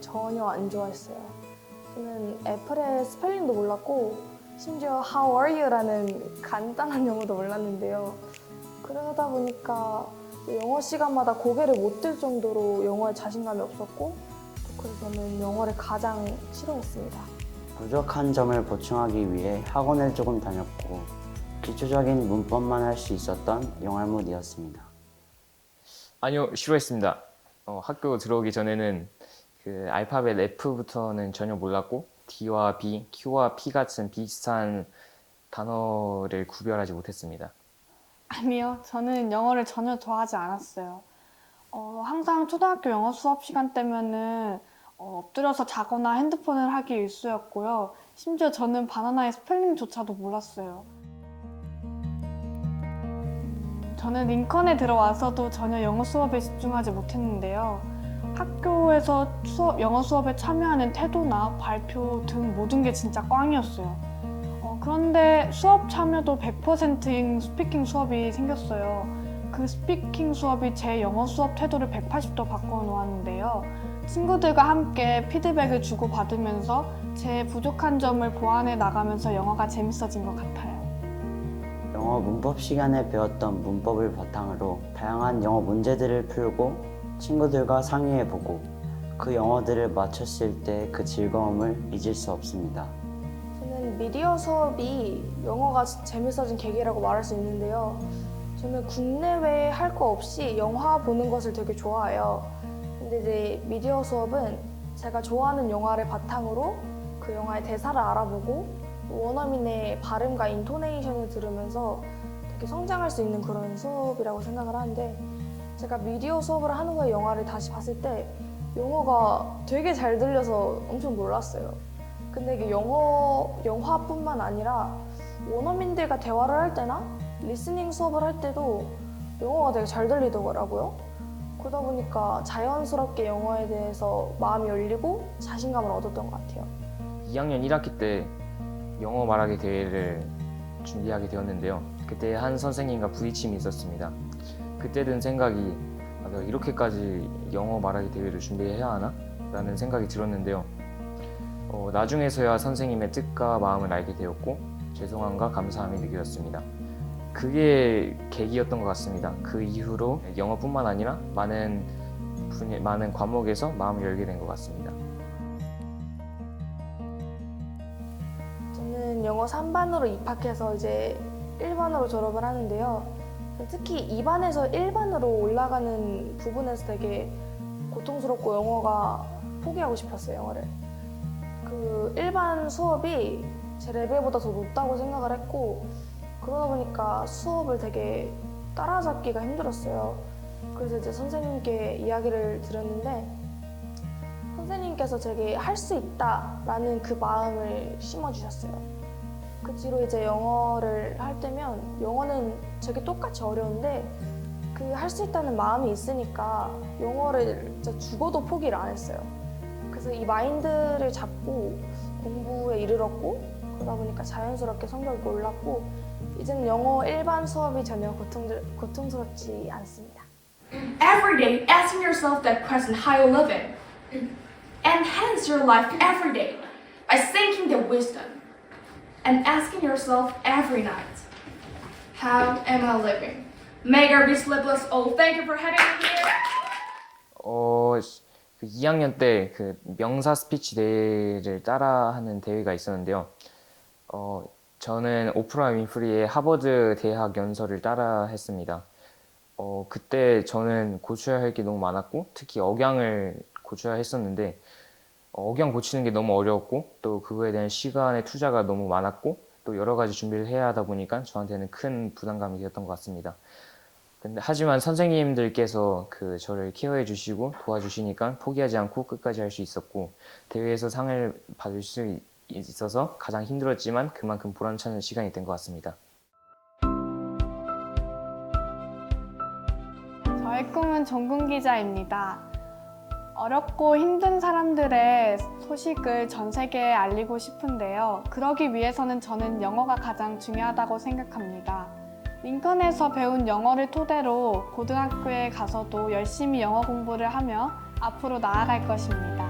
전혀 안 좋아했어요. 저는 애플의 스펠링도 몰랐고 심지어 How are you라는 간단한 영어도 몰랐는데요. 그러다 보니까 영어 시간마다 고개를 못 들 정도로 영어에 자신감이 없었고 그래서 저는 영어를 가장 싫어했습니다. 부족한 점을 보충하기 위해 학원을 조금 다녔고 기초적인 문법만 할 수 있었던 영알못이었습니다. 아니요, 싫어했습니다. 학교 들어오기 전에는 그 알파벳 F부터는 전혀 몰랐고 D와 B, Q와 P 같은 비슷한 단어를 구별하지 못했습니다. 아니요, 저는 영어를 전혀 좋아하지 않았어요. 항상 초등학교 영어 수업 시간 때면은 엎드려서 자거나 핸드폰을 하기 일쑤였고요. 심지어 저는 바나나의 스펠링조차도 몰랐어요. 저는 링컨에 들어와서도 전혀 영어 수업에 집중하지 못했는데요. 학교에서 영어 수업에 참여하는 태도나 발표 등 모든 게 진짜 꽝이었어요. 그런데 수업 참여도 100%인 스피킹 수업이 생겼어요. 그 스피킹 수업이 제 영어 수업 태도를 180도 바꿔놓았는데요. 친구들과 함께 피드백을 주고받으면서 제 부족한 점을 보완해 나가면서 영어가 재밌어진 것 같아요. 영어 문법 시간에 배웠던 문법을 바탕으로 다양한 영어 문제들을 풀고 친구들과 상의해보고 그 영어들을 맞췄을 때 그 즐거움을 잊을 수 없습니다. 저는 미디어 수업이 영어가 재밌어진 계기라고 말할 수 있는데요. 저는 국내외에 할 거 없이 영화 보는 것을 되게 좋아해요. 근데 이제 미디어 수업은 제가 좋아하는 영화를 바탕으로 그 영화의 대사를 알아보고 원어민의 발음과 인토네이션을 들으면서 되게 성장할 수 있는 그런 수업이라고 생각을 하는데 제가 미디어 수업을 하는 후에 영화를 다시 봤을 때 영어가 되게 잘 들려서 엄청 놀랐어요. 근데 이게 영화뿐만 아니라 원어민들과 대화를 할 때나 리스닝 수업을 할 때도 영어가 되게 잘 들리더라고요. 그러다 보니까 자연스럽게 영어에 대해서 마음이 열리고 자신감을 얻었던 것 같아요. 2학년 1학기 때 영어 말하기 대회를 준비하게 되었는데요. 그때 한 선생님과 부딪힘이 있었습니다. 그때 든 생각이 내가 이렇게까지 영어 말하기 대회를 준비해야 하나? 라는 생각이 들었는데요. 나중에서야 선생님의 뜻과 마음을 알게 되었고 죄송함과 감사함이 느껴졌습니다. 그게 계기였던 것 같습니다. 그 이후로 영어뿐만 아니라 많은 과목에서 마음을 열게 된 것 같습니다. 저는 영어 3반으로 입학해서 이제 1반으로 졸업을 하는데요. 특히 2반에서 1반으로 올라가는 부분에서 되게 고통스럽고 영어가 포기하고 싶었어요, 영어를. 그 1반 수업이 제 레벨보다 더 높다고 생각을 했고 그러다 보니까 수업을 되게 따라잡기가 힘들었어요. 그래서 이제 선생님께 이야기를 드렸는데 선생님께서 제게 할 수 있다라는 그 마음을 심어주셨어요. 그 뒤로 이제 영어를 할 때면 영어는 제게 똑같이 어려운데 그 할 수 있다는 마음이 있으니까 영어를 진짜 죽어도 포기를 안 했어요. 그래서 이 마인드를 잡고 공부에 이르렀고 그러다 보니까 자연스럽게 성적이 올랐고 이제는 영어 1반 수업이 전혀 고통스럽지 않습니다. Every day, asking yourself that question, how you living, enhance your life every day by thinking the wisdom and asking yourself every night, how am I living? May there be sleepless. Oh, thank you for having me here. 그 2학년 때 그 명사 스피치 대회를 따라하는 대회가 있었는데요. 저는 오프라 윈프리의 하버드 대학 연설을 따라 했습니다. 그때 저는 고쳐야 할 게 너무 많았고 특히 억양을 고쳐야 했었는데 억양 고치는 게 너무 어려웠고 또 그거에 대한 시간의 투자가 너무 많았고 또 여러 가지 준비를 해야 하다 보니까 저한테는 큰 부담감이 되었던 것 같습니다. 하지만 선생님들께서 저를 케어해 주시고 도와주시니까 포기하지 않고 끝까지 할 수 있었고 대회에서 상을 받을 수 있어서 가장 힘들었지만 그만큼 보람찬 시간이 된 것 같습니다. 저의 꿈은 전국 기자입니다. 어렵고 힘든 사람들의 소식을 전 세계에 알리고 싶은데요. 그러기 위해서는 저는 영어가 가장 중요하다고 생각합니다. 링컨에서 배운 영어를 토대로 고등학교에 가서도 열심히 영어 공부를 하며 앞으로 나아갈 것입니다.